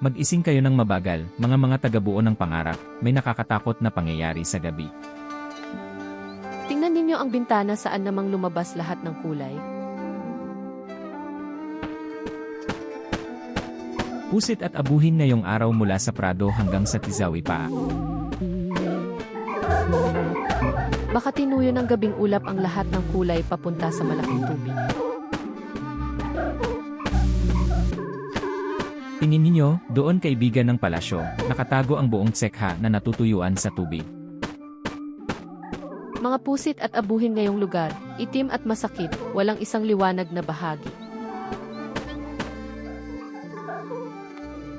Mag-ising kayo ng mabagal, mga tagabuo ng pangarap, may nakakatakot na pangyayari sa gabi. Tingnan ninyo ang bintana saan namang lumabas lahat ng kulay. Pusit at abuhin ngayong araw mula sa Prado hanggang sa Tizawi pa. Baka tinuyo ng gabing ulap ang lahat ng kulay papunta sa malaking tubig. Tingin ninyo, doon kaibigan ng palasyo, nakatago ang buong tsekha na natutuyuan sa tubig. Mga pusit at abuhin ngayong lugar, itim at masakit, walang isang liwanag na bahagi.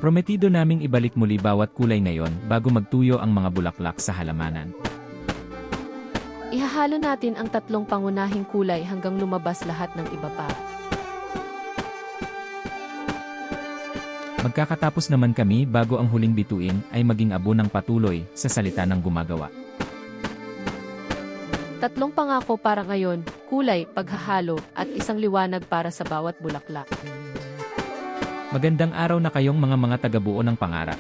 Prometido naming ibalik muli bawat kulay ngayon bago magtuyo ang mga bulaklak sa halamanan. Ihahalo natin ang tatlong pangunahing kulay hanggang lumabas lahat ng iba pa. Magkakatapos naman kami bago ang huling bituin ay maging abo ng patuloy sa salita ng gumagawa. Tatlong pangako para ngayon, kulay, paghahalo, at isang liwanag para sa bawat bulaklak. Magandang araw na kayong mga tagabuo ng pangarap.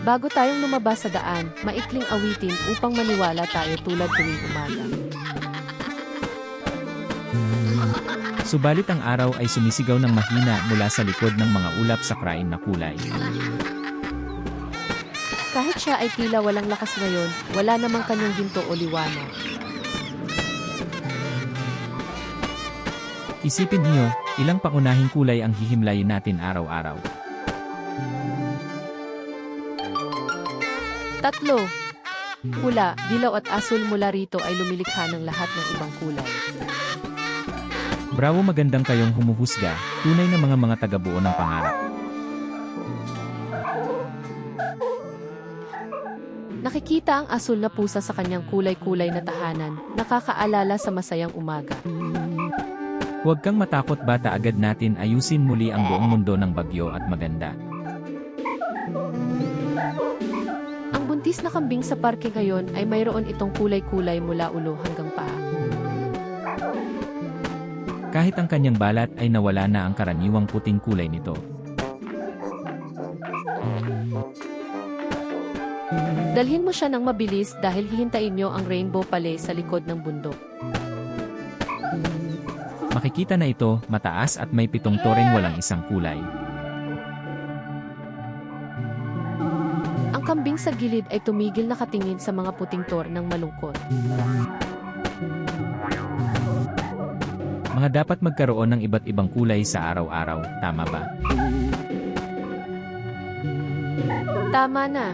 Bago tayong lumabas sa daan, maikling awitin upang maniwala tayo tulad tuwing umaga. Subalit ang araw ay sumisigaw ng mahina mula sa likod ng mga ulap sa krain na kulay. Kahit siya ay tila walang lakas ngayon, wala namang kanyang ginto o liwanag. Isipin niyo, ilang pangunahing kulay ang hihimlayin natin araw-araw. 3. Pula, dilaw at asul mula rito ay lumilikha ng lahat ng ibang kulay. Bravo, magandang kayong humuhusga, tunay na mga tagabuo ng pangarap. Nakikita ang asul na pusa sa kanyang kulay-kulay na tahanan, nakakaalala sa masayang umaga. Huwag kang matakot bata, agad natin ayusin muli ang buong mundo ng bagyo at maganda. Ang buntis na kambing sa parke ngayon ay mayroon itong kulay-kulay mula ulo hanggang paa. Kahit ang kanyang balat ay nawala na ang karaniwang puting kulay nito. Dalhin mo siya ng mabilis dahil hihintayin nyo ang Rainbow Palais sa likod ng bundok. Makikita na ito, mataas at may 7 toreng walang isang kulay. Ang kambing sa gilid ay tumigil nakatingin sa mga puting tor ng malungkot. Mga dapat magkaroon ng iba't ibang kulay sa araw-araw, tama ba? Tama na.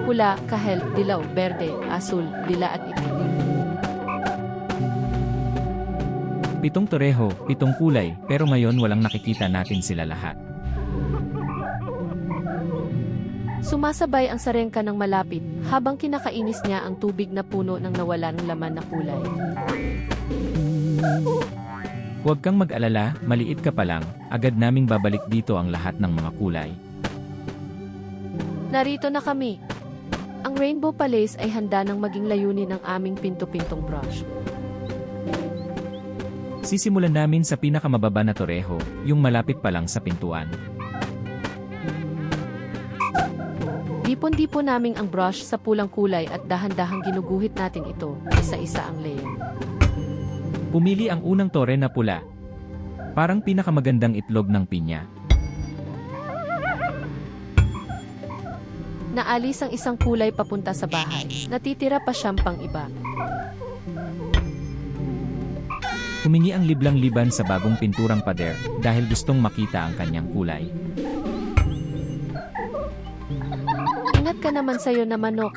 Pula, kahel, dilaw, berde, asul, dila at itim. 7 toreho, 7 kulay, pero ngayon walang nakikita natin sila lahat. Sumasabay ang sarengka ng malapit habang kinakainis niya ang tubig na puno ng nawalan ng laman na kulay. Huwag kang mag-alala, maliit ka pa lang, agad naming babalik dito ang lahat ng mga kulay. Narito na kami. Ang Rainbow Palais ay handa ng maging layunin ng aming pinto-pintong brush. Sisimulan namin sa pinakamababa na toreho, yung malapit pa lang sa pintuan. Dipon-dipon naming ang brush sa pulang kulay at dahan-dahang ginuguhit natin ito, isa-isa ang layer. Pumili ang unang tore na pula. Parang pinakamagandang itlog ng pinya. Naalis ang isang kulay papunta sa bahay. Natitira pa siyang pang iba. Humingi ang liblang liban sa bagong pinturang pader dahil gustong makita ang kanyang kulay. Ingat ka naman sa'yo na manok.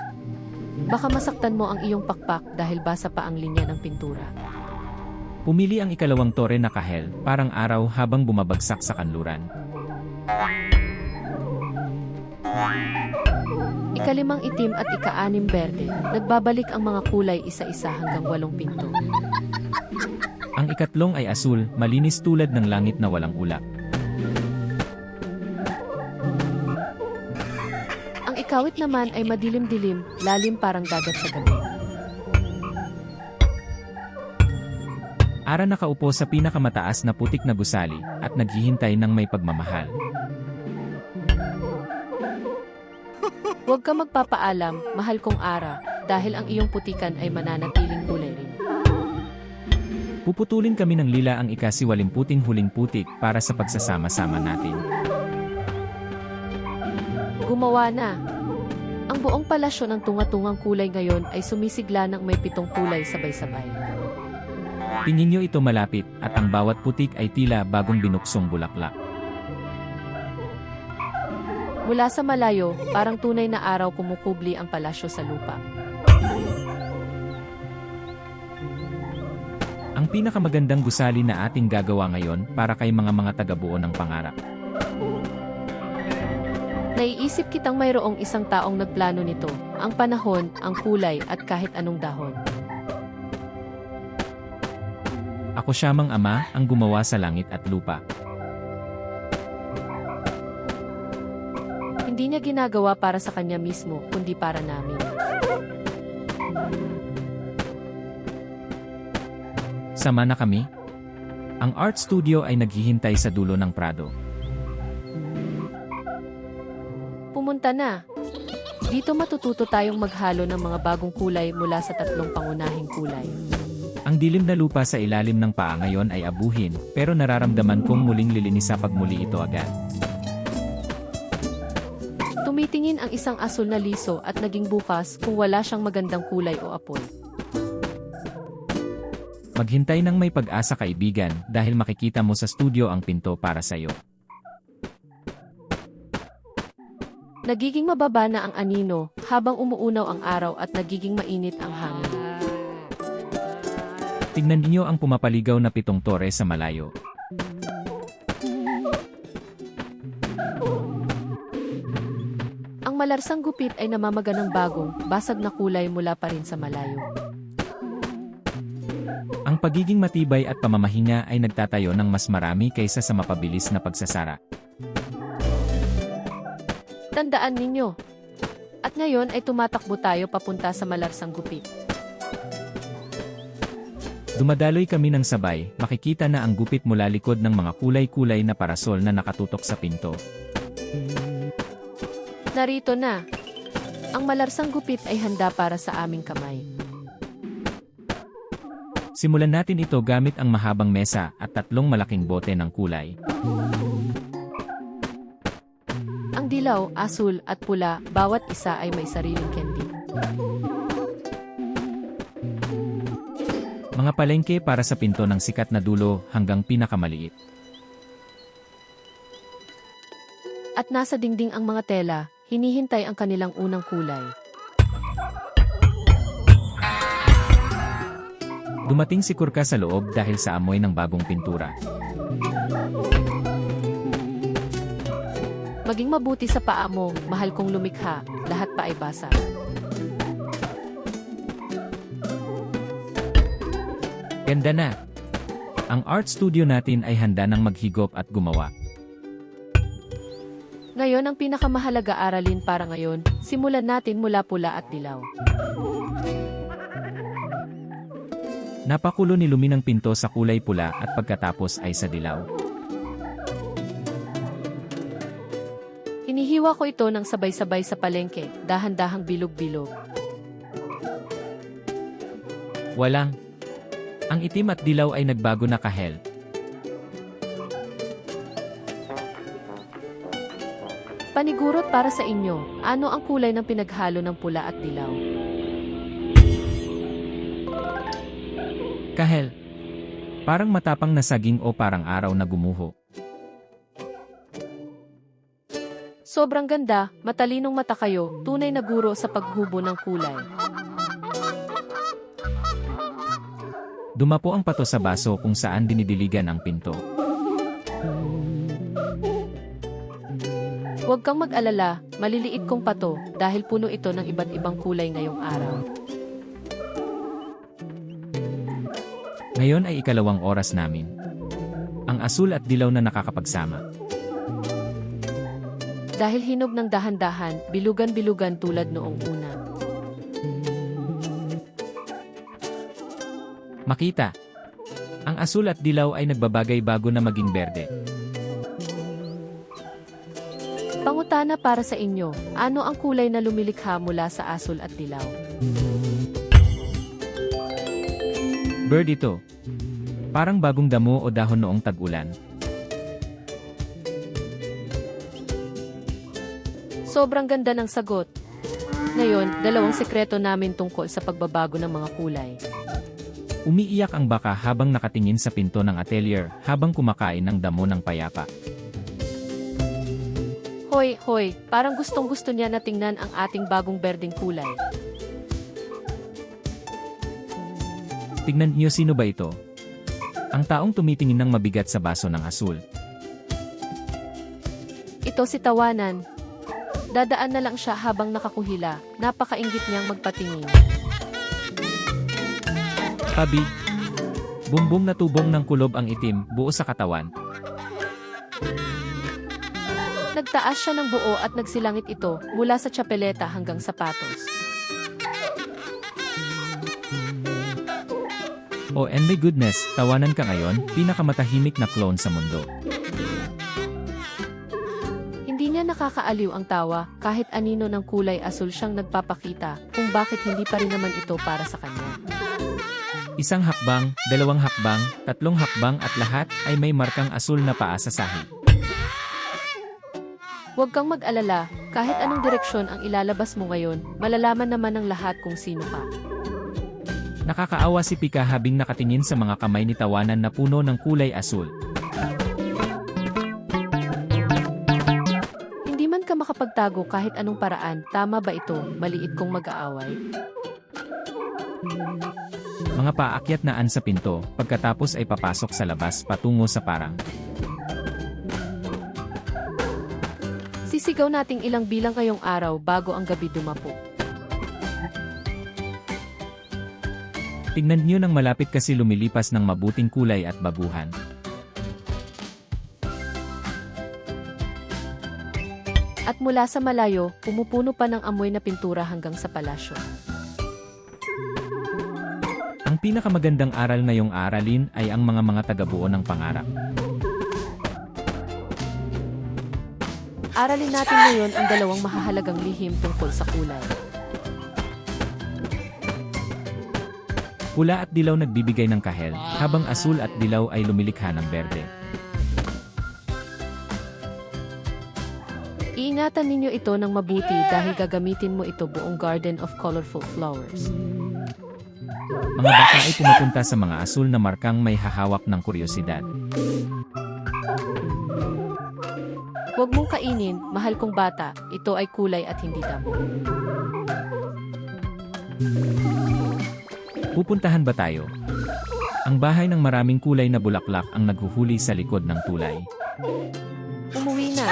Baka masaktan mo ang iyong pakpak dahil basa pa ang linya ng pintura. Pumili ang ikalawang tore na kahel, parang araw habang bumabagsak sa kanluran. Ikalimang itim at ika-6 berde, nagbabalik ang mga kulay isa-isa hanggang 8 pinto. Ang ikatlong ay asul, malinis tulad ng langit na walang ulap. Ang ikawit naman ay madilim-dilim, lalim parang dagat sa gabi. Ara nakaupo sa pinakamataas na putik na gusali at naghihintay ng may pagmamahal. Huwag ka magpapaalam, mahal kong Ara, dahil ang iyong putikan ay mananatiling kulay rin. Puputulin kami ng lila ang ikasiwalimputing huling putik para sa pagsasama-sama natin. Gumawa na. Ang buong palasyo ng tunga-tungang kulay ngayon ay sumisigla ng may 7 kulay sabay-sabay. Tingin nyo ito malapit at ang bawat putik ay tila bagong binuksong bulaklak. Mula sa malayo, parang tunay na araw kumukubli ang palasyo sa lupa. Ang pinakamagandang gusali na ating gagawa ngayon para kay mga taga-buo ng pangarap. Naiisip kitang mayroong isang taong nagplano nito, ang panahon, ang kulay at kahit anong dahon. Ako siya mang ama ang gumawa sa langit at lupa. Hindi niya ginagawa para sa kanya mismo, kundi para namin. Sama na kami? Ang art studio ay naghihintay sa dulo ng Prado. Pumunta na. Dito matututo tayong maghalo ng mga bagong kulay mula sa 3 pangunahing kulay. Ang dilim na lupa sa ilalim ng paa ngayon ay abuhin, pero nararamdaman kong muling lilinisa pag muli ito agad. Tumitingin ang isang asul na liso at naging bukas kung wala siyang magandang kulay o apoy. Maghintay ng may pag-asa kaibigan dahil makikita mo sa studio ang pinto para sa'yo. Nagiging mababa na ang anino habang umuunaw ang araw at nagiging mainit ang hangin. Tignan niyo ang pumapaligaw na 7 tore sa malayo. Ang malarsang gupit ay namamaga ng bagong, basag na kulay mula pa rin sa malayo. Ang pagiging matibay at pamamahinga ay nagtatayo ng mas marami kaysa sa mapabilis na pagsasara. Tandaan ninyo. At ngayon ay tumatakbo tayo papunta sa malarsang gupit. Dumadaloy kami ng sabay, makikita na ang gupit mula likod ng mga kulay-kulay na parasol na nakatutok sa pinto. Narito na. Ang malarsang gupit ay handa para sa aming kamay. Simulan natin ito gamit ang mahabang mesa at 3 malaking bote ng kulay. Ang dilaw, asul at pula, bawat isa ay may sariling candy. Mga palengke para sa pinto ng sikat na dulo hanggang pinakamaliit. At nasa dingding ang mga tela, hinihintay ang kanilang unang kulay. Dumating si Kurka sa loob dahil sa amoy ng bagong pintura. Maging mabuti sa paa mo, mahal kong lumikha, lahat pa ay basa. Ganda na! Ang art studio natin ay handa ng maghigop at gumawa. Ngayon ang pinakamahalaga aralin para ngayon, simulan natin mula pula at dilaw. Napakulo ni Lumi ng pinto sa kulay pula at pagkatapos ay sa dilaw. Hinihiwa ko ito ng sabay-sabay sa palengke, dahan-dahang bilog-bilog. Walang. Ang itim at dilaw ay nagbago na kahel. Panigurot para sa inyo, ano ang kulay ng pinaghalo ng pula at dilaw? Kahel. Parang matapang na saging o parang araw na gumuho. Sobrang ganda, matalinong mata kayo, tunay na guro sa paghubo ng kulay. Dumapo ang pato sa baso kung saan dinidiligan ang pinto. Huwag kang mag-alala, maliliit kong pato, dahil puno ito ng iba't ibang kulay ngayong araw. Ngayon ay 2 oras namin. Ang asul at dilaw na nakakapagsama. Dahil hinog ng dahan-dahan, bilugan-bilugan tulad noong una. Makita. Ang asul at dilaw ay nagbabagay bago na maging berde. Pangutana para sa inyo, ano ang kulay na lumilikha mula sa asul at dilaw? Bird ito. Parang bagong damo o dahon noong tag-ulan. Sobrang ganda ng sagot. Ngayon, dalawang sekreto namin tungkol sa pagbabago ng mga kulay. Umiiyak ang baka habang nakatingin sa pinto ng atelier habang kumakain ng damo ng payapa. Hoy, hoy, parang gustong-gusto niya na tingnan ang ating bagong berdeng kulay. Tignan niyo sino ba ito? Ang taong tumitingin ng mabigat sa baso ng asul. Ito si Tawanan. Dadaan na lang siya habang nakakuhila. Napakainggit niyang magpatingin. Tabi. Bumbong na tubong ng kulob ang itim, buo sa katawan. Nagtaas siya ng buo at nagsilangit ito mula sa tsyapeleta hanggang sapatos. Oh and my goodness, Tawanan ka ngayon, pinakamatahimik na clone sa mundo. Hindi niya nakakaaliw ang tawa kahit anino ng kulay asul siyang nagpapakita kung bakit hindi pa rin naman ito para sa kanya. Isang hakbang, dalawang hakbang, tatlong hakbang at lahat ay may markang asul na paa sa sahig. Huwag kang mag-alala, kahit anong direksyon ang ilalabas mo ngayon, malalaman naman ng lahat kung sino ka. Nakakaawa si Pika habang nakatingin sa mga kamay ni Tawanan na puno ng kulay asul. Hindi man ka makapagtago kahit anong paraan, tama ba ito, maliit kong mag-aaway? Mga paakyat naan sa pinto, pagkatapos ay papasok sa labas patungo sa parang. Sisigaw nating ilang bilang ngayong araw bago ang gabi dumapo. Tingnan niyo nang malapit kasi lumilipas ng mabuting kulay at baguhan. At mula sa malayo, pumupuno pa ng amoy na pintura hanggang sa palasyo. Ang pinakamagandang aral ngayong aralin ay ang mga tagabuo ng pangarap. Aralin natin ngayon ang dalawang mahahalagang lihim tungkol sa kulay. Pula at dilaw nagbibigay ng kahel, habang asul at dilaw ay lumilikha ng berde. Iingatan ninyo ito ng mabuti dahil gagamitin mo ito buong garden of colorful flowers. Mga baka ay pumupunta sa mga asul na markang may hahawak ng kuryosidad. Huwag mong kainin, mahal kong bata, ito ay kulay at hindi damo. Pupuntahan ba tayo? Ang bahay ng maraming kulay na bulaklak ang naghuhuli sa likod ng tulay. Umuwi na.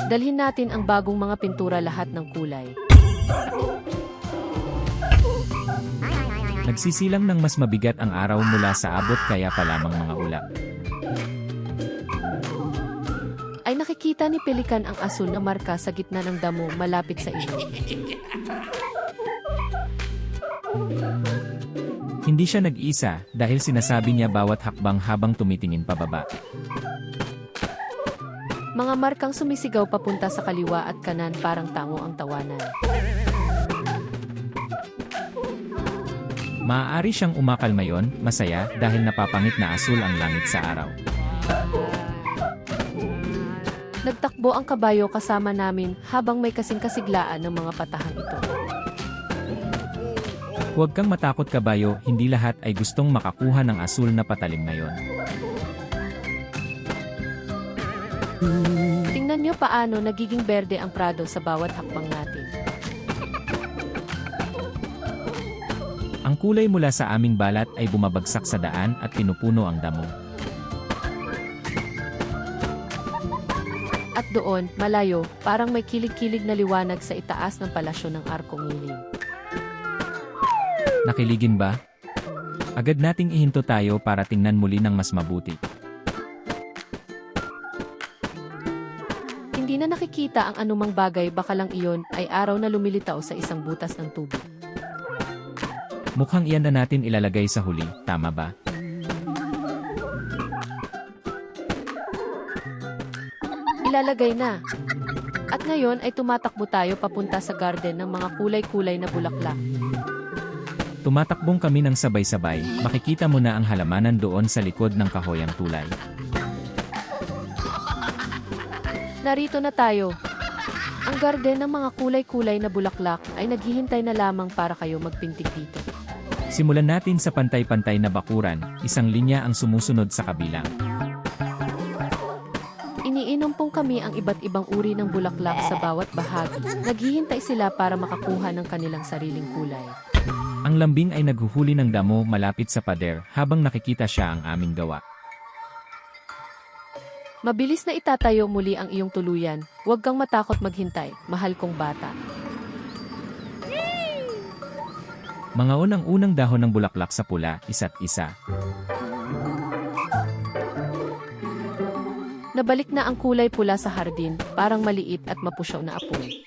Dalhin natin ang bagong mga pintura lahat ng kulay. Nagsisilang ng mas mabigat ang araw mula sa abot kaya pa lamang mga ulap. Ay nakikita ni Pelikan ang asul na marka sa gitna ng damo malapit sa ilog. Hindi siya nag-isa dahil sinasabi niya bawat hakbang habang tumitingin pababa. Mga markang sumisigaw papunta sa kaliwa at kanan parang tango ang Tawanan. Maaari siyang umakalma yon, masaya dahil napapangit na asul ang langit sa araw. Nagtakbo ang kabayo kasama namin habang may kasing-kasiglaan ng mga patahang ito. Huwag kang matakot kabayo, hindi lahat ay gustong makakuha ng asul na patalim ngayon. Tingnan niyo paano nagiging berde ang prado sa bawat hakbang natin. Ang kulay mula sa aming balat ay bumabagsak sa daan at pinupuno ang damo. At doon, malayo, parang may kilig-kilig na liwanag sa itaas ng palasyo ng Arkong Ngiling. Nakiligin ba? Agad nating ihinto tayo para tingnan muli ng mas mabuti. Hindi na nakikita ang anumang bagay, baka lang iyon ay araw na lumilitaw sa isang butas ng tubig. Mukhang iyan na natin ilalagay sa huli, tama ba? Ilalagay na. At ngayon ay tumatakbo tayo papunta sa garden ng mga kulay-kulay na bulaklak. Tumatakbong kami ng sabay-sabay, makikita mo na ang halamanan doon sa likod ng kahoyang tulay. Narito na tayo. Ang garden ng mga kulay-kulay na bulaklak ay naghihintay na lamang para kayo magpintig dito. Simulan natin sa pantay-pantay na bakuran, isang linya ang sumusunod sa kabilang. Iniinom pong kami ang iba't ibang uri ng bulaklak sa bawat bahagi. Naghihintay sila para makakuha ng kanilang sariling kulay. Ang lambing ay naghuhuli ng damo malapit sa pader habang nakikita siya ang aming gawa. Mabilis na itatayo muli ang iyong tuluyan. Huwag kang matakot maghintay, mahal kong bata. Mga unang dahon ng bulaklak sa pula, isa't isa. Nabalik na ang kulay pula sa hardin, parang maliit at mapusyaw na apoy.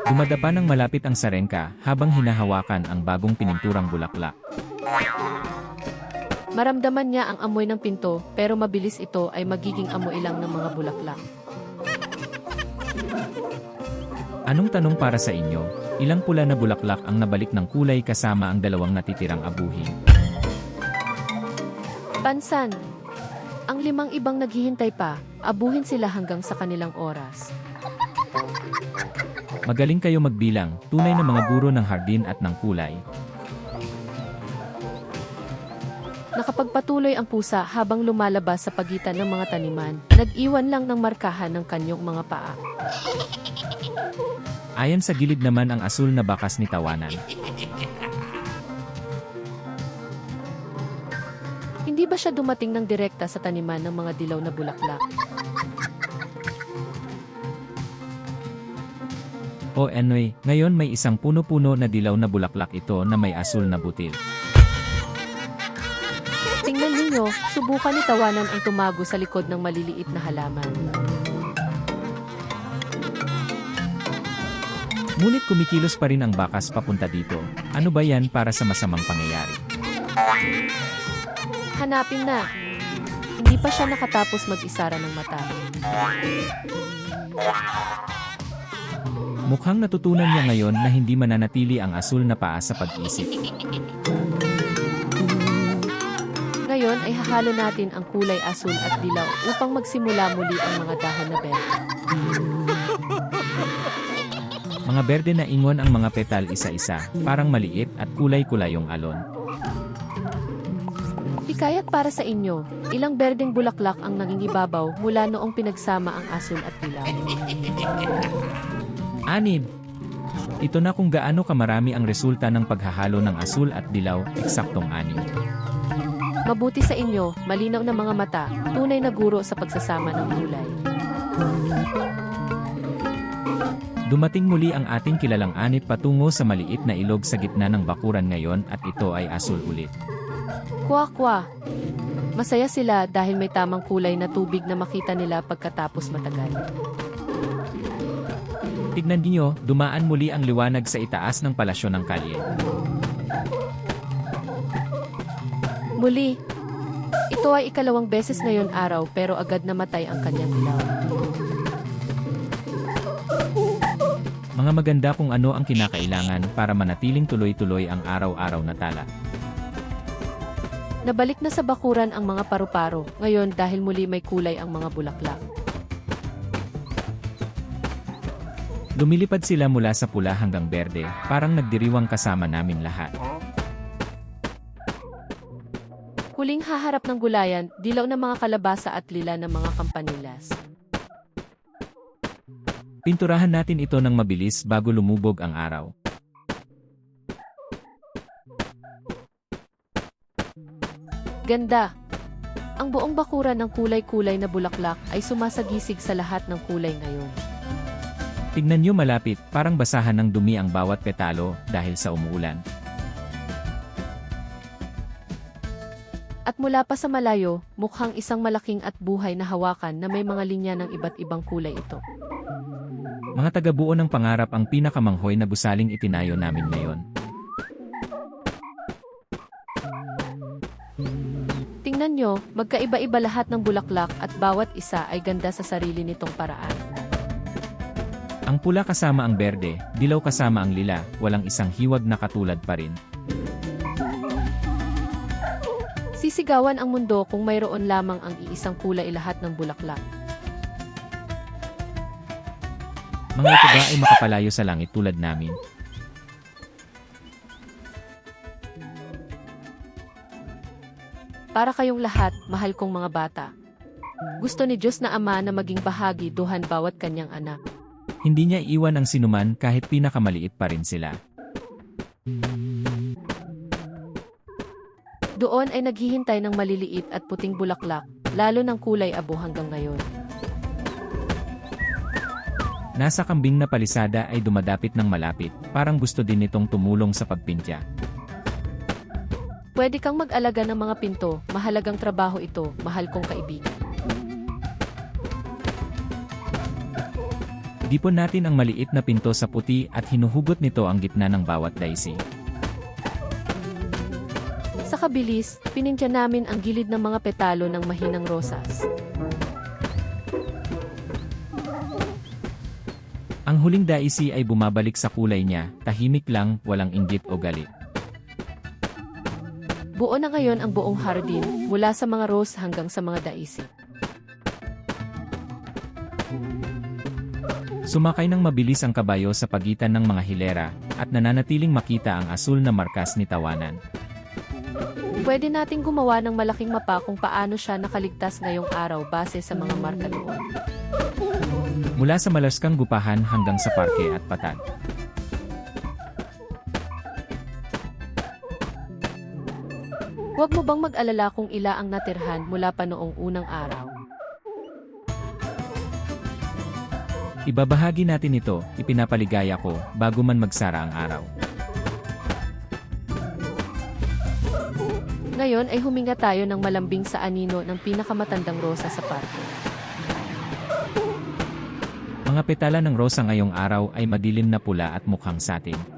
Dumadapa ng malapit ang sarengka habang hinahawakan ang bagong pininturang bulaklak. Maramdaman niya ang amoy ng pinto, pero mabilis ito ay magiging amoy lang ng mga bulaklak. Anong tanong para sa inyo? Ilang pula na bulaklak ang nabalik ng kulay kasama ang dalawang natitirang abuhin? Pansan. Ang 5 ibang naghihintay pa, abuhin sila hanggang sa kanilang oras. Magaling kayo magbilang, tunay na mga guro ng hardin at ng kulay. Nakapagpatuloy ang pusa habang lumalabas sa pagitan ng mga taniman, nag-iwan lang ng markahan ng kanyang mga paa. Ayon sa gilid naman ang asul na bakas ni Tawanan. Hindi ba siya dumating ng direkta sa taniman ng mga dilaw na bulaklak? O anoy, ngayon may isang puno-puno na dilaw na bulaklak ito na may asul na butil. Tingnan ninyo, subukan ni Tawanan ang tumago sa likod ng maliliit na halaman. Ngunit kumikilos pa rin ang bakas papunta dito. Ano ba yan para sa masamang pangyayari? Hanapin na. Hindi pa siya nakatapos mag-isara ng mata. Mukhang natutunan niya ngayon na hindi mananatili ang asul na paa sa pag-isip. Ngayon ay hahalo natin ang kulay asul at dilaw upang magsimula muli ang mga dahon na berde. Mga berde na ingon ang mga petal isa-isa, parang maliit at kulay-kulayong alon. Hikayat para sa inyo, ilang berdeng bulaklak ang nangingibabaw mula noong pinagsama ang asul at dilaw. 6. Ito na kung gaano kamarami ang resulta ng paghahalo ng asul at dilaw, eksaktong 6. Mabuti sa inyo, malinaw na mga mata, tunay na guro sa pagsasama ng kulay. Dumating muli ang ating kilalang anit patungo sa maliit na ilog sa gitna ng bakuran ngayon at ito ay asul ulit. Kwa-kwa! Masaya sila dahil may tamang kulay na tubig na makita nila pagkatapos matagal. Tignan niyo, dumaan muli ang liwanag sa itaas ng palasyo ng kalye. Muli, ito ay ikalawang beses ngayon araw pero agad namatay ang kanyang ilaw. Mga maganda kung ano ang kinakailangan para manatiling tuloy-tuloy ang araw-araw na tala. Nabalik na sa bakuran ang mga paru-paro, ngayon dahil muli may kulay ang mga bulaklak. Lumilipad sila mula sa pula hanggang berde, parang nagdiriwang kasama namin lahat. Huling haharap ng gulayan, dilaw na mga kalabasa at lila ng mga kampanilas. Pinturahan natin ito ng mabilis bago lumubog ang araw. Ganda! Ang buong bakuran ng kulay-kulay na bulaklak ay sumasagisig sa lahat ng kulay ngayon. Tignan niyo malapit, parang basahan ng dumi ang bawat petalo dahil sa umuulan. At mula pa sa malayo, mukhang isang malaking at buhay na hawakan na may mga linya ng iba't ibang kulay ito. Mga taga-buo ng pangarap ang pinakamanghoy na gusaling itinayo namin ngayon. Tingnan nyo, magkaiba-iba lahat ng bulaklak at bawat isa ay ganda sa sarili nitong paraan. Ang pula kasama ang berde, dilaw kasama ang lila, walang isang hiwag na katulad pa rin. Sisigawan ang mundo kung mayroon lamang ang iisang kulay lahat ng bulaklak. Mga ito ba ay makapalayo sa langit tulad namin? Para kayong lahat, mahal kong mga bata. Gusto ni Diyos na Ama na maging bahagi duhan bawat kanyang anak. Hindi niya iwan ang sinuman kahit pinakamaliit pa rin sila. Doon ay naghihintay ng maliliit at puting bulaklak, lalo ng kulay abo hanggang ngayon. Nasa kambing na palisada ay dumadapit ng malapit, parang gusto din nitong tumulong sa pagpintya. Pwede kang mag-alaga ng mga pinto, mahalagang trabaho ito, mahal kong kaibigan. Dipon natin ang maliit na pinto sa puti at hinuhugot nito ang gitna ng bawat daisy. Sa kabilis, pinintya namin ang gilid ng mga petalo ng mahinang rosas. Ang huling daisy ay bumabalik sa kulay niya, tahimik lang, walang inggit o galit. Buo na ngayon ang buong hardin, mula sa mga rose hanggang sa mga daisy. Sumakay ng mabilis ang kabayo sa pagitan ng mga hilera, at nananatiling makita ang asul na markas ni Tawanan. Pwede nating gumawa ng malaking mapa kung paano siya nakaligtas ngayong araw base sa mga marka doon. Mula sa malaskang gupahan hanggang sa parke at patag. Huwag mo bang mag-alala kung ila ang natirhan mula pa noong unang araw? Ibabahagi natin ito, ipinapaligaya ko, bago man magsara ang araw. Ngayon ay huminga tayo ng malambing sa anino ng pinakamatandang rosa sa parke. Mga petala ng rosa ngayong araw ay madilim na pula at mukhang satin.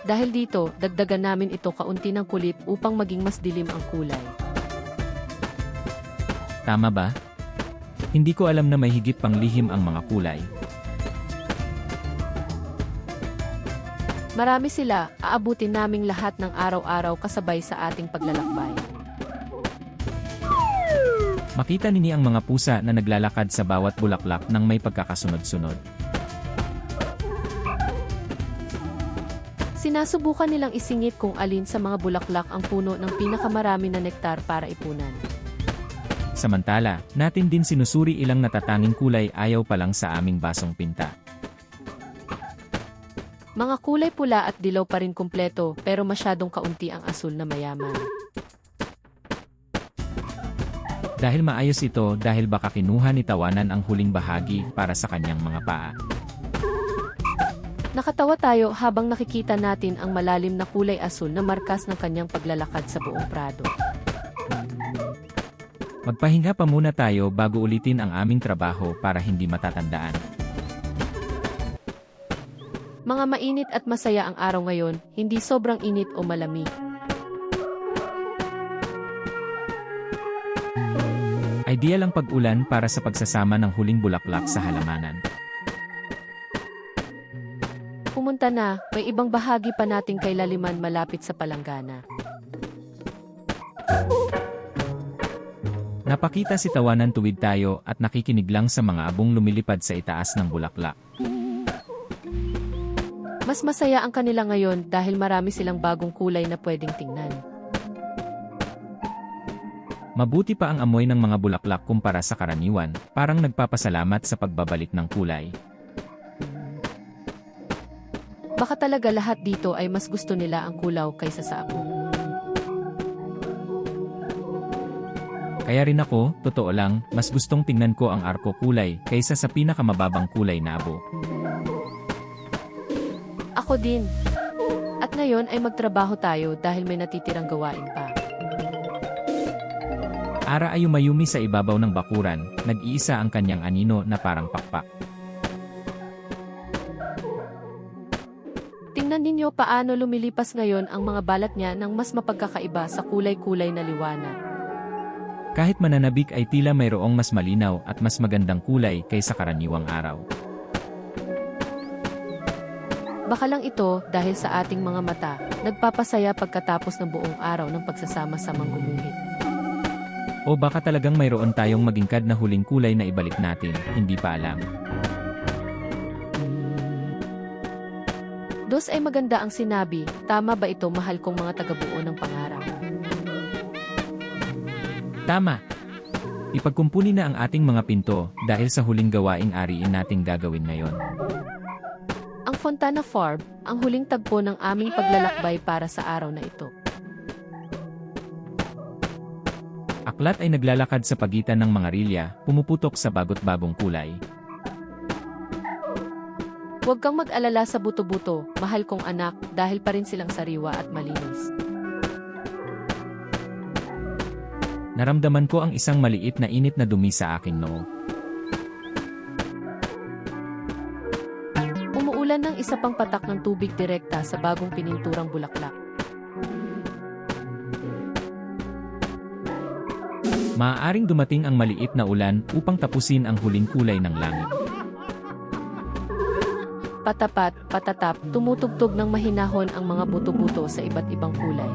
Dahil dito, dagdagan namin ito kaunti ng kulit upang maging mas dilim ang kulay. Tama ba? Hindi ko alam na may higit pang lihim ang mga kulay. Marami sila, aabutin naming lahat ng araw-araw kasabay sa ating paglalakbay. Makita nini ang mga pusa na naglalakad sa bawat bulaklak ng may pagkakasunod-sunod. Sinasubukan nilang isingit kung alin sa mga bulaklak ang puno ng pinakamarami na nektar para ipunan. Samantala, natin din sinusuri ilang natatanging kulay ayaw pa lang sa aming basong pinta. Mga kulay pula at dilaw pa rin kumpleto pero masyadong kaunti ang asul na mayaman. Dahil maayos ito dahil baka kinuha ni Tawanan ang huling bahagi para sa kanyang mga paa. Nakatawa tayo habang nakikita natin ang malalim na kulay asul na markas ng kanyang paglalakad sa buong prado. Magpahinga pa muna tayo bago ulitin ang aming trabaho para hindi matatandaan. Mga mainit at masaya ang araw ngayon, hindi sobrang init o malamig. Ideal ang pag-ulan para sa pagsasama ng huling bulaklak sa halamanan. Pumunta na, may ibang bahagi pa nating kailaliman malapit sa palanggana. Napakita si Tawanan tuwid tayo at nakikinig lang sa mga abong lumilipad sa itaas ng bulaklak. Mas masaya ang kanila ngayon dahil marami silang bagong kulay na pwedeng tingnan. Mabuti pa ang amoy ng mga bulaklak kumpara sa karaniwan, parang nagpapasalamat sa pagbabalik ng kulay. Baka talaga lahat dito ay mas gusto nila ang kulaw kaysa sa ako. Kaya rin ako, totoo lang, mas gustong tingnan ko ang arko kulay kaysa sa pinakamababang kulay na abo. Ako din. At ngayon ay magtrabaho tayo dahil may natitirang gawain pa. Ara ay umayumi sa ibabaw ng bakuran, nag-iisa ang kanyang anino na parang pakpak. Tingnan ninyo ninyo paano lumilipas ngayon ang mga balat niya ng mas mapagkakaiba sa kulay-kulay na liwanag. Kahit mananabik ay tila mayroong mas malinaw at mas magandang kulay kaysa karaniwang araw. Baka lang ito dahil sa ating mga mata, nagpapasaya pagkatapos ng buong araw ng pagsasama-samang gumuhit. O baka talagang mayroon tayong magingkad na huling kulay na ibalik natin, hindi pa alam. Dos ay maganda ang sinabi, tama ba ito mahal kong mga tagabuo ng pangarap? Tama! Ipagkumpuni na ang ating mga pinto dahil sa huling gawaing ariin nating gagawin ngayon. Ang Fontana Farm, ang huling tagpo ng aming paglalakbay para sa araw na ito. Aklat ay naglalakad sa pagitan ng mga rilya, pumuputok sa bagot-bagong kulay. Huwag kang mag-alala sa buto-buto, mahal kong anak, dahil pa rin silang sariwa at malinis. Naramdaman ko ang isang maliit na init na dumi sa aking noo. Umuulan ng isa pang patak ng tubig direkta sa bagong pininturang bulaklak. Maaaring dumating ang maliit na ulan upang tapusin ang huling kulay ng langit. Patapat, patatap, tumutugtog ng mahinahon ang mga buto-buto sa iba't ibang kulay.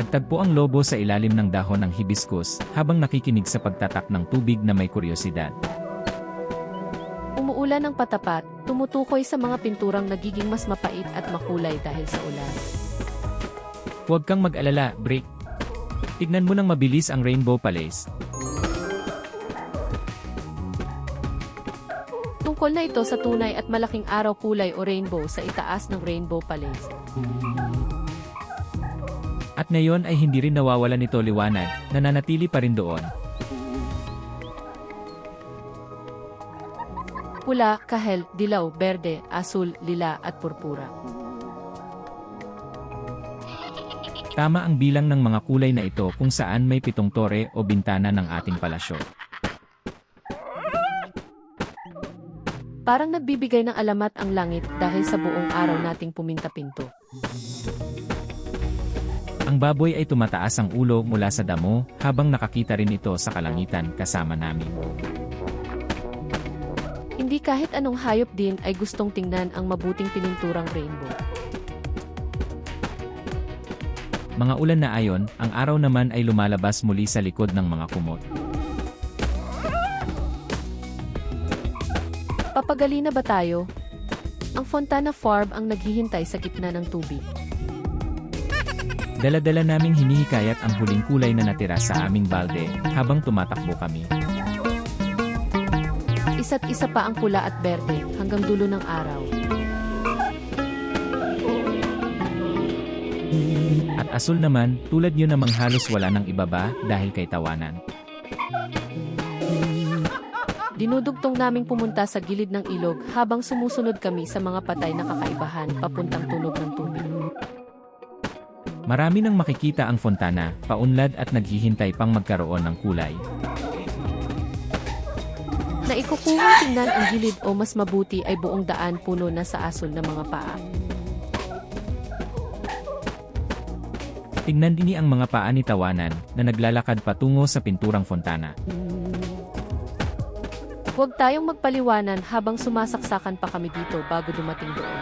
Nagtagpo ang lobo sa ilalim ng dahon ng hibiscus habang nakikinig sa pagtatak ng tubig na may kuryosidad. Umuulan ng patapat, tumutukoy sa mga pinturang nagiging mas mapait at makulay dahil sa ulan. Huwag kang mag-alala, Brick. Tignan mo nang mabilis ang Rainbow Palace. Tungkol na ito sa tunay at malaking araw kulay o rainbow sa itaas ng Rainbow Palace. At ngayon ay hindi rin nawawalan nito liwanag, nananatili pa rin doon. Pula, kahel, dilaw, berde, asul, lila at purpura. Tama ang bilang ng mga kulay na ito kung saan may 7 tore o bintana ng ating palasyo. Parang nagbibigay ng alamat ang langit dahil sa buong araw nating puminta-pinto. Ang baboy ay tumataas ang ulo mula sa damo habang nakakita rin ito sa kalangitan kasama namin. Hindi kahit anong hayop din ay gustong tingnan ang mabuting pininturang rainbow. Mga ulan na ayon, ang araw naman ay lumalabas muli sa likod ng mga kumot. Papagali na ba tayo? Ang Fontana Farm ang naghihintay sa gitna ng tubig. Dala-dala naming hinihikayat ang huling kulay na natira sa aming balde habang tumatakbo kami. Isa't isa pa ang pula at berde hanggang dulo ng araw. At asul naman, tulad nyo namang halos wala nang ibaba dahil kay tawanan. Dinudugtong naming pumunta sa gilid ng ilog habang sumusunod kami sa mga patay na kakaibahan papuntang tunog ng tubig. Marami nang makikita ang fontana, paunlad at naghihintay pang magkaroon ng kulay. Naikukuhang tingnan ang gilid o mas mabuti ay buong daan puno na sa asul na mga paa. Tingnan din ang mga paa ni tawanan na naglalakad patungo sa pinturang fontana. Huwag tayong magpaliwanan habang sumasaksakan pa kami dito bago dumating doon.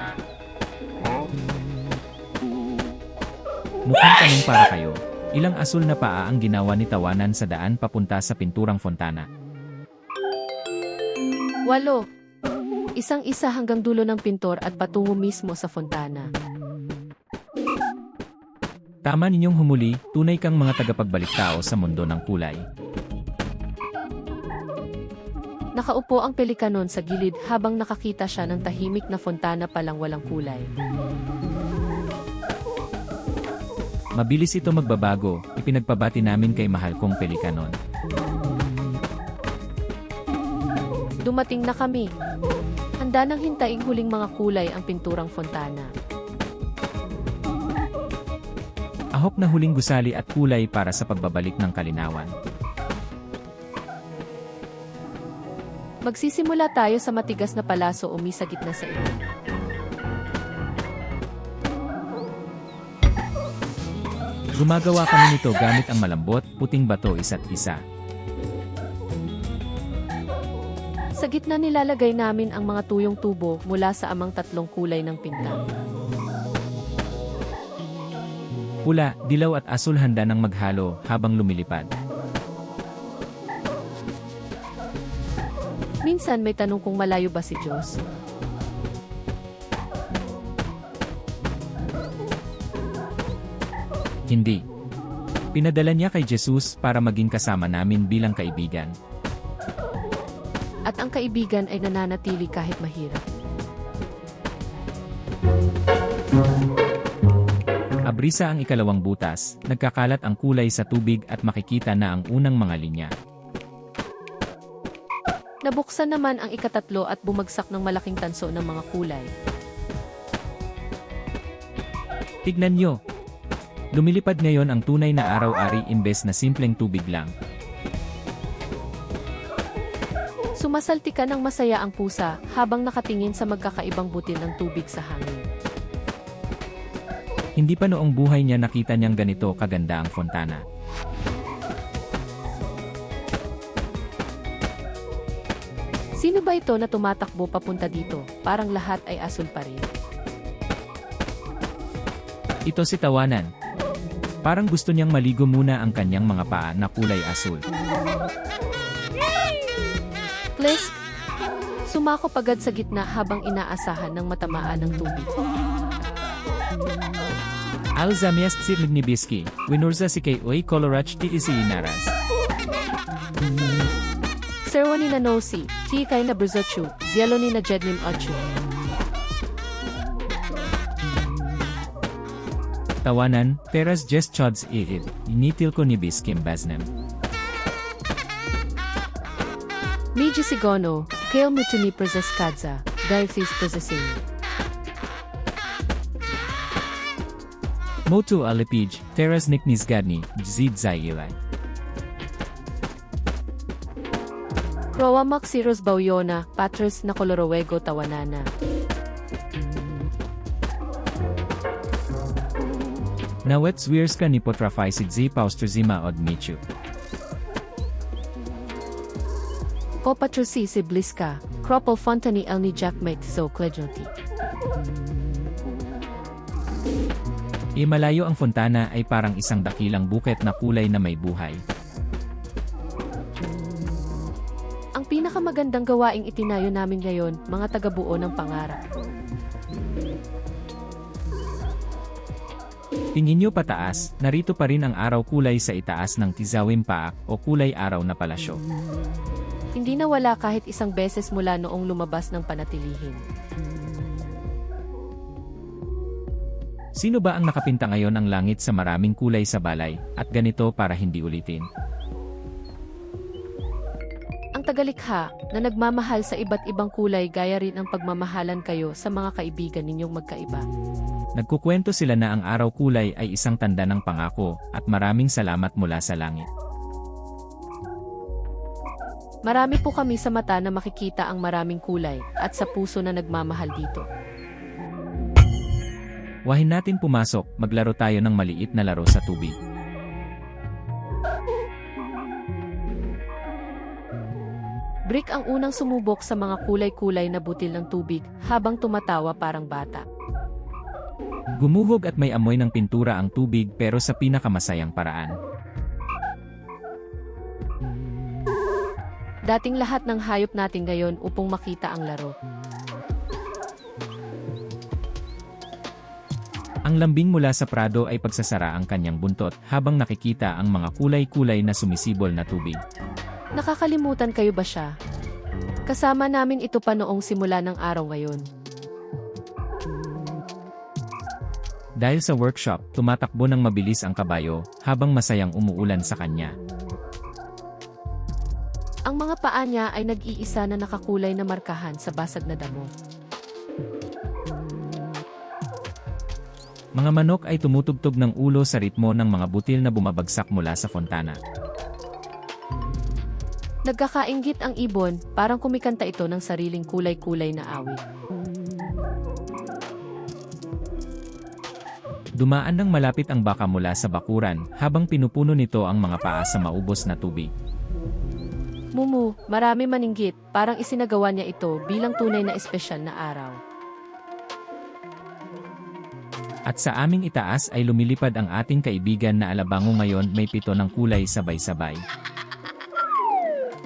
Mukhang tanong para kayo, ilang asul na paa ang ginawa ni tawanan sa daan papunta sa pinturang fontana? 8. Isang-isa hanggang dulo ng pintor at patungo mismo sa fontana. Tama ninyong humuli, tunay kang mga tagapagbaliktao sa mundo ng kulay. Nakaupo ang pelikanon sa gilid habang nakakita siya ng tahimik na fontana palang walang kulay. Mabilis ito magbabago, ipinagpabati namin kay mahal kong pelikanon. Dumating na kami. Handa nang hintaing huling mga kulay ang pinturang fontana. Ahok na huling gusali at kulay para sa pagbabalik ng kalinawan. Magsisimula tayo sa matigas na palaso o sa gitna sa iyo. Gumagawa kami nito gamit ang malambot, puting bato isa't isa. Sa gitna nilalagay namin ang mga tuyong tubo mula sa amang tatlong kulay ng pinta. Pula, dilaw at asul handa ng maghalo habang lumilipad. Minsan may tanong kung malayo ba si Diyos. Hindi. Pinadala niya kay Jesus para maging kasama namin bilang kaibigan. At ang kaibigan ay nananatili kahit mahirap. Abrisa ang ikalawang butas, nagkakalat ang kulay sa tubig at makikita na ang unang mga linya. Nabuksan naman ang ikatatlo at bumagsak ng malaking tanso ng mga kulay. Tignan nyo! Lumilipad ngayon ang tunay na araw-ari imbes na simpleng tubig lang. Sumasaltika ng masaya ang pusa habang nakatingin sa magkakaibang butil ng tubig sa hangin. Hindi pa noong buhay niya nakita niyang ganito kaganda ang fontana. Sino ba ito na tumatakbo papunta dito? Parang lahat ay asul pa rin. Ito si Tawanan. Parang gusto niyang maligo muna ang kanyang mga paa na kulay asul. Please, sumako agad sa gitna habang inaasahan ng matamaan ng tubig. Al zamiast si Nibiski, winurza si kay Oy Kolorach ti isi inaras. Serwani na nosi, tikay na brzochu, zieloni na jednim ochu. Tawanan, teraz just chods iid, initil ko Nibiskim baznem. Medyo sigono, kail mutuni prezaskadza, diaphysis prezasini. Motu alipij, teras niknizgadni, zid zailay. Rowamak siros bauyona, patros na kolorowego tawanana. Nawet zwierska ni potrafay si zi paustrzima od michu. Popatrusi si bliska, kropol fontani elni jackmate so kledjoti. Malayo ang fontana ay parang isang dakilang buket na kulay na may buhay. Ang pinakamagandang gawaing itinayo namin ngayon, mga tagabuo ng pangarap. Tingin nyo pataas, narito pa rin ang araw kulay sa itaas ng Tizawin Paak o kulay araw na palasyo. Hindi nawala kahit isang beses mula noong lumabas ng panatilihin. Sino ba ang nakapinta ngayon ng langit sa maraming kulay sa balay, at ganito para hindi ulitin? Ang tagalikha, na nagmamahal sa iba't ibang kulay gaya rin ang pagmamahalan kayo sa mga kaibigan ninyong magkaiba. Nagkukwento sila na ang araw kulay ay isang tanda ng pangako, at maraming salamat mula sa langit. Marami po kami sa mata na makikita ang maraming kulay, at sa puso na nagmamahal dito. Wahin natin pumasok, maglaro tayo ng maliit na laro sa tubig. Brick ang unang sumubok sa mga kulay-kulay na butil ng tubig habang tumatawa parang bata. Gumuhog at may amoy ng pintura ang tubig pero sa pinakamasayang paraan. Dating lahat ng hayop natin ngayon upang makita ang laro. Ang lambing mula sa prado ay pagsasara ang kanyang buntot habang nakikita ang mga kulay-kulay na sumisibol na tubig. Nakakalimutan kayo ba siya? Kasama namin ito pa noong simula ng araw ngayon. Dahil sa workshop, tumatakbo ng mabilis ang kabayo habang masayang umuulan sa kanya. Ang mga paa niya ay nag-iisa na nakakulay na markahan sa basag na damo. Mga manok ay tumutugtog ng ulo sa ritmo ng mga butil na bumabagsak mula sa fontana. Nagkakainggit ang ibon, parang kumikanta ito ng sariling kulay-kulay na awit. Dumaan ng malapit ang baka mula sa bakuran habang pinupuno nito ang mga paa sa maubos na tubig. Mumu, marami maninggit, parang isinagawa niya ito bilang tunay na espesyal na araw. At sa aming itaas ay lumilipad ang ating kaibigan na alabango ngayon may 7 ng kulay sabay-sabay.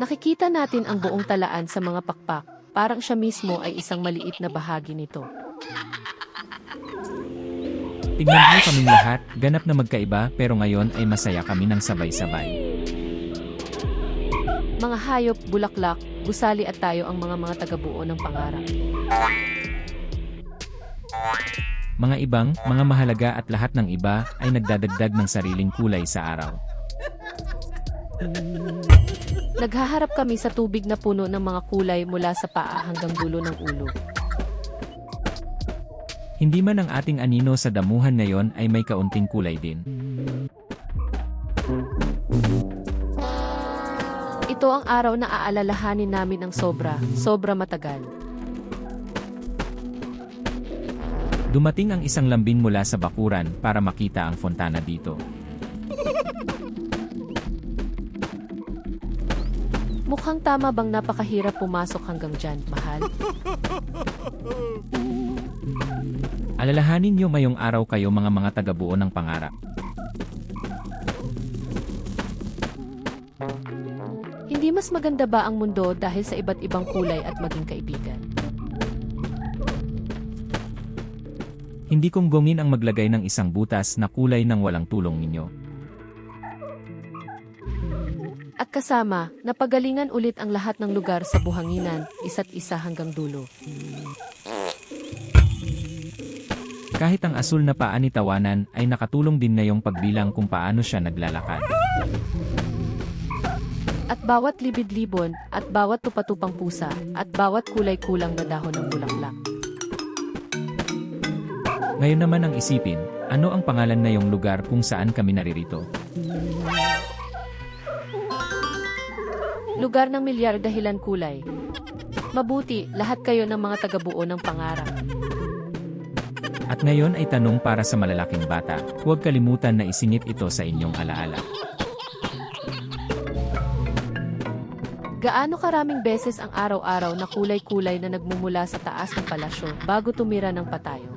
Nakikita natin ang buong talaan sa mga pakpak, parang siya mismo ay isang maliit na bahagi nito. Tignan mo kaming lahat, ganap na magkaiba pero ngayon ay masaya kami ng sabay-sabay. Mga hayop, bulaklak, gusali at tayo ang mga tagabuo ng pangarap. Mga ibang, mga mahalaga at lahat ng iba ay nagdadagdag ng sariling kulay sa araw. Naghaharap kami sa tubig na puno ng mga kulay mula sa paa hanggang dulo ng ulo. Hindi man ang ating anino sa damuhan ngayon ay may kaunting kulay din. Ito ang araw na aalalahanin namin ng sobra matagal. Dumating ang isang lambing mula sa bakuran para makita ang fontana dito. Mukhang tama bang napakahirap pumasok hanggang dyan, mahal? Alalahanin niyo ngayong araw kayo mga tagabuo ng pangarap. Hindi mas maganda ba ang mundo dahil sa iba't ibang kulay at maging kaibigan? Hindi kong gongin ang maglagay ng isang butas na kulay ng walang tulong ninyo. At kasama, napagalingan ulit ang lahat ng lugar sa buhanginan, isa't isa hanggang dulo. Kahit ang asul na paa ni Tawanan ay nakatulong din ngayong pagbilang kung paano siya naglalakad. At bawat libid-libon, at bawat tupatupang pusa, at bawat kulay-kulang na dahon ng bulaklak. Ngayon naman ang isipin, ano ang pangalan na yung lugar kung saan kami naririto? Lugar ng milyar dahilan kulay. Mabuti, lahat kayo ng mga tagabuo ng pangarap. At ngayon ay tanong para sa malalaking bata, huwag kalimutan na isingit ito sa inyong alaala. Gaano karaming beses ang araw-araw na kulay-kulay na nagmumula sa taas ng palasyo bago tumira ng patayo?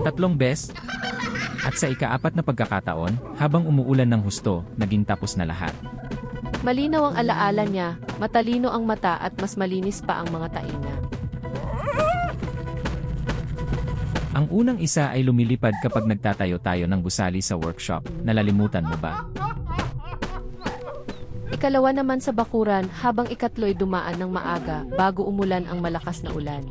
3 beses. At sa ika-4 na pagkakataon, habang umuulan ng husto, naging tapos na lahat. Malinaw ang alaala niya, matalino ang mata at mas malinis pa ang mga tainga. Ang unang isa ay lumilipad kapag nagtatayo tayo ng gusali sa workshop, nalalimutan mo ba? Ikalawa naman sa bakuran habang ikatlo'y dumaan ng maaga bago umulan ang malakas na ulan.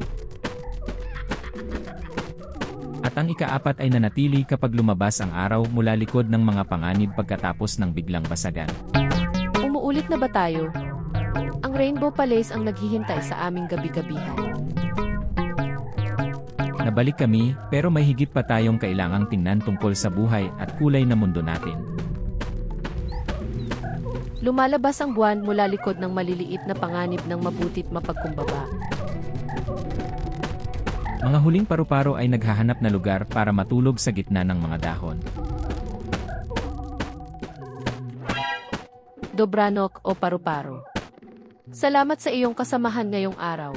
At ang ika-4 ay nanatili kapag lumabas ang araw mula likod ng mga panganib pagkatapos ng biglang basagan. Umuulit na ba tayo? Ang Rainbow Palace ang naghihintay sa aming gabi-gabihan. Nabalik kami, pero may higit pa tayong kailangang tingnan tungkol sa buhay at kulay na mundo natin. Lumalabas ang buwan mula likod ng maliliit na panganib ng mabutit mapagkumbaba. Mga huling paru-paro ay naghahanap na lugar para matulog sa gitna ng mga dahon. Dobranok o paru-paro. Salamat sa iyong kasamahan ngayong araw.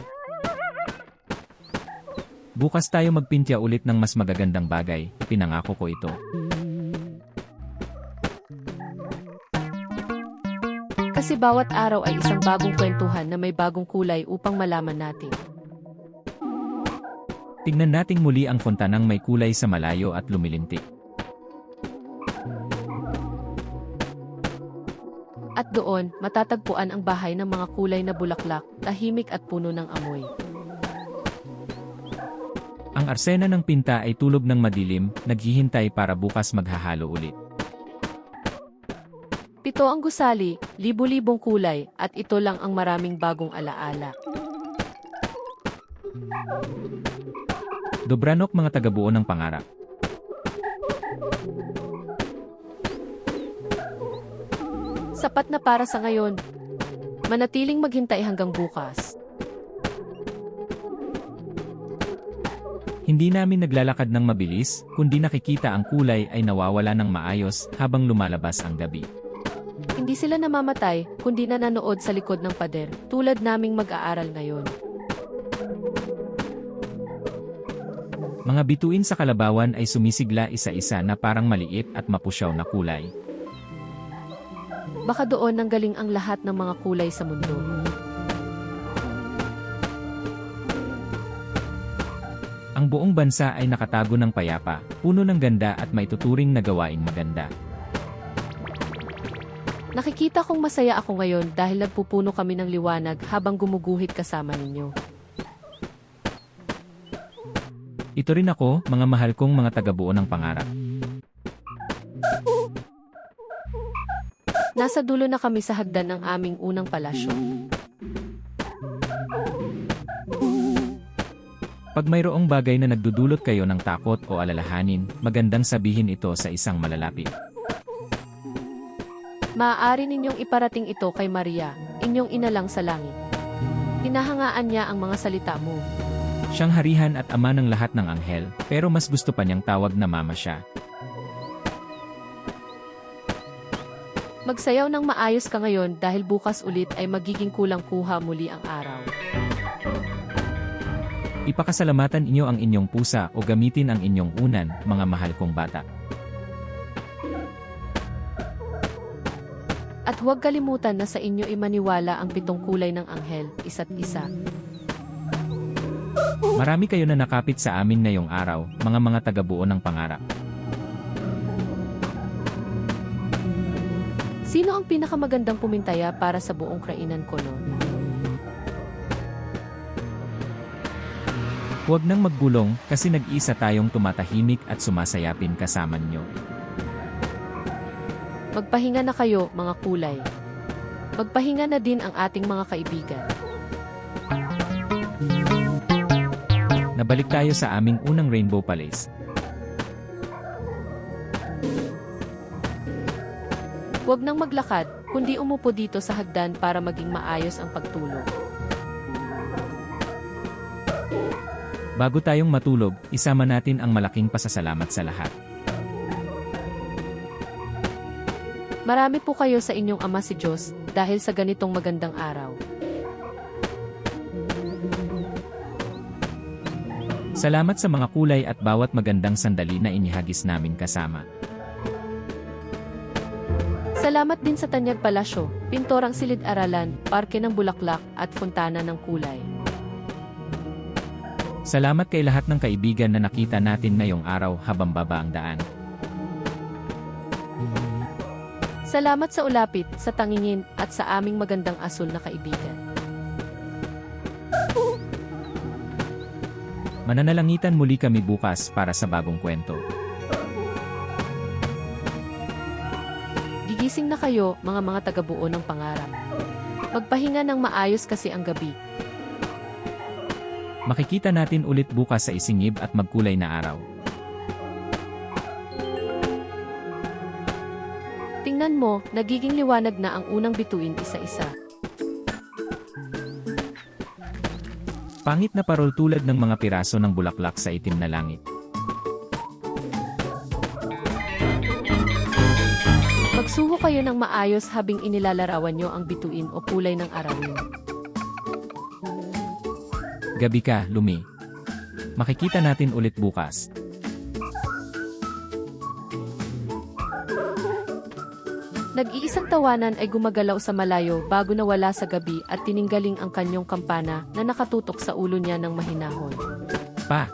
Bukas tayo magpintya ulit ng mas magagandang bagay, pinangako ko ito. Kasi bawat araw ay isang bagong kwentuhan na may bagong kulay upang malaman natin. Tingnan nating muli ang fontanang may kulay sa malayo at lumilintik. At doon, matatagpuan ang bahay ng mga kulay na bulaklak, tahimik at puno ng amoy. Ang arsena ng pinta ay tulog ng madilim, naghihintay para bukas maghahalo ulit. 7 ang gusali, libu-libong kulay, at ito lang ang maraming bagong alaala. Dobranok mga tagabuo ng pangarap. Sapat na para sa ngayon. Manatiling maghintay hanggang bukas. Hindi namin naglalakad ng mabilis, kundi nakikita ang kulay ay nawawala ng maayos habang lumalabas ang gabi. Hindi sila namamatay, kundi nanonood sa likod ng pader, tulad naming mag-aaral ngayon. Mga bituin sa kalabawan ay sumisigla isa-isa na parang maliit at mapusyaw na kulay. Baka doon nanggaling ang lahat ng mga kulay sa mundo. Ang buong bansa ay nakatago ng payapa, puno ng ganda at maituturing na gawaing maganda. Nakikita kong masaya ako ngayon dahil nagpupuno kami ng liwanag habang gumuguhit kasama ninyo. Ito rin ako, mga mahal kong mga tagabuo ng pangarap. Nasa dulo na kami sa hagdan ng aming unang palasyo. Pag mayroong bagay na nagdudulot kayo ng takot o alalahanin, magandang sabihin ito sa isang malalapit. Maaari ninyong iparating ito kay Maria, inyong inalang sa langit. Hinahangaan niya ang mga salita mo. Siyang harihan at ama ng lahat ng anghel, pero mas gusto pa niyang tawag na mama siya. Magsayaw ng maayos ka ngayon dahil bukas ulit ay magiging kulang-kuha muli ang araw. Ipakasalamatan inyo ang inyong pusa o gamitin ang inyong unan, mga mahal kong bata. At huwag kalimutan na sa inyo imaniwala ang 7 kulay ng anghel, isa't isa. Marami kayo na nakapit sa amin ngayong araw, mga tagabuo ng pangarap. Sino ang pinakamagandang pumintaya para sa buong krainan ko noon? Huwag nang magbulong, kasi nag-isa tayong tumatahimik at sumasayapin kasama nyo. Magpahinga na kayo, mga kulay. Magpahinga na din ang ating mga kaibigan. Nabalik tayo sa aming unang Rainbow Palace. Huwag nang maglakad, kundi umupo dito sa hagdan para maging maayos ang pagtulog. Bago tayong matulog, isama natin ang malaking pasasalamat sa lahat. Marami po kayo sa inyong Ama si Diyos dahil sa ganitong magandang araw. Salamat sa mga kulay at bawat magandang sandali na inihagis namin kasama. Salamat din sa Tanyag Palasyo, Pintorang Silid-Aralan, Parke ng Bulaklak at Fontana ng Kulay. Salamat kay lahat ng kaibigan na nakita natin ngayong araw habang baba ang daan. Salamat sa ulapit, sa tangingin, at sa aming magandang asul na kaibigan. Mananalangitan muli kami bukas para sa bagong kwento. Gigising na kayo, mga tagabuo ng pangarap. Magpahinga ng maayos kasi ang gabi. Makikita natin ulit bukas sa isingib at magkulay na araw. Tingnan mo, nagiging liwanag na ang unang bituin isa-isa. Pangit na parol tulad ng mga piraso ng bulaklak sa itim na langit. Magsuho kayo ng maayos habang inilalarawan nyo ang bituin o kulay ng arawin. Gabi ka, Lumi. Makikita natin ulit bukas. Nag-iisang tawanan ay gumagalaw sa malayo bago nawala sa gabi at tininggaling ang kanyang kampana na nakatutok sa ulo niya ng mahinahon. Pa.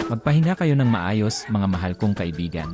Magpahinga kayo ng maayos, mga mahal kong kaibigan.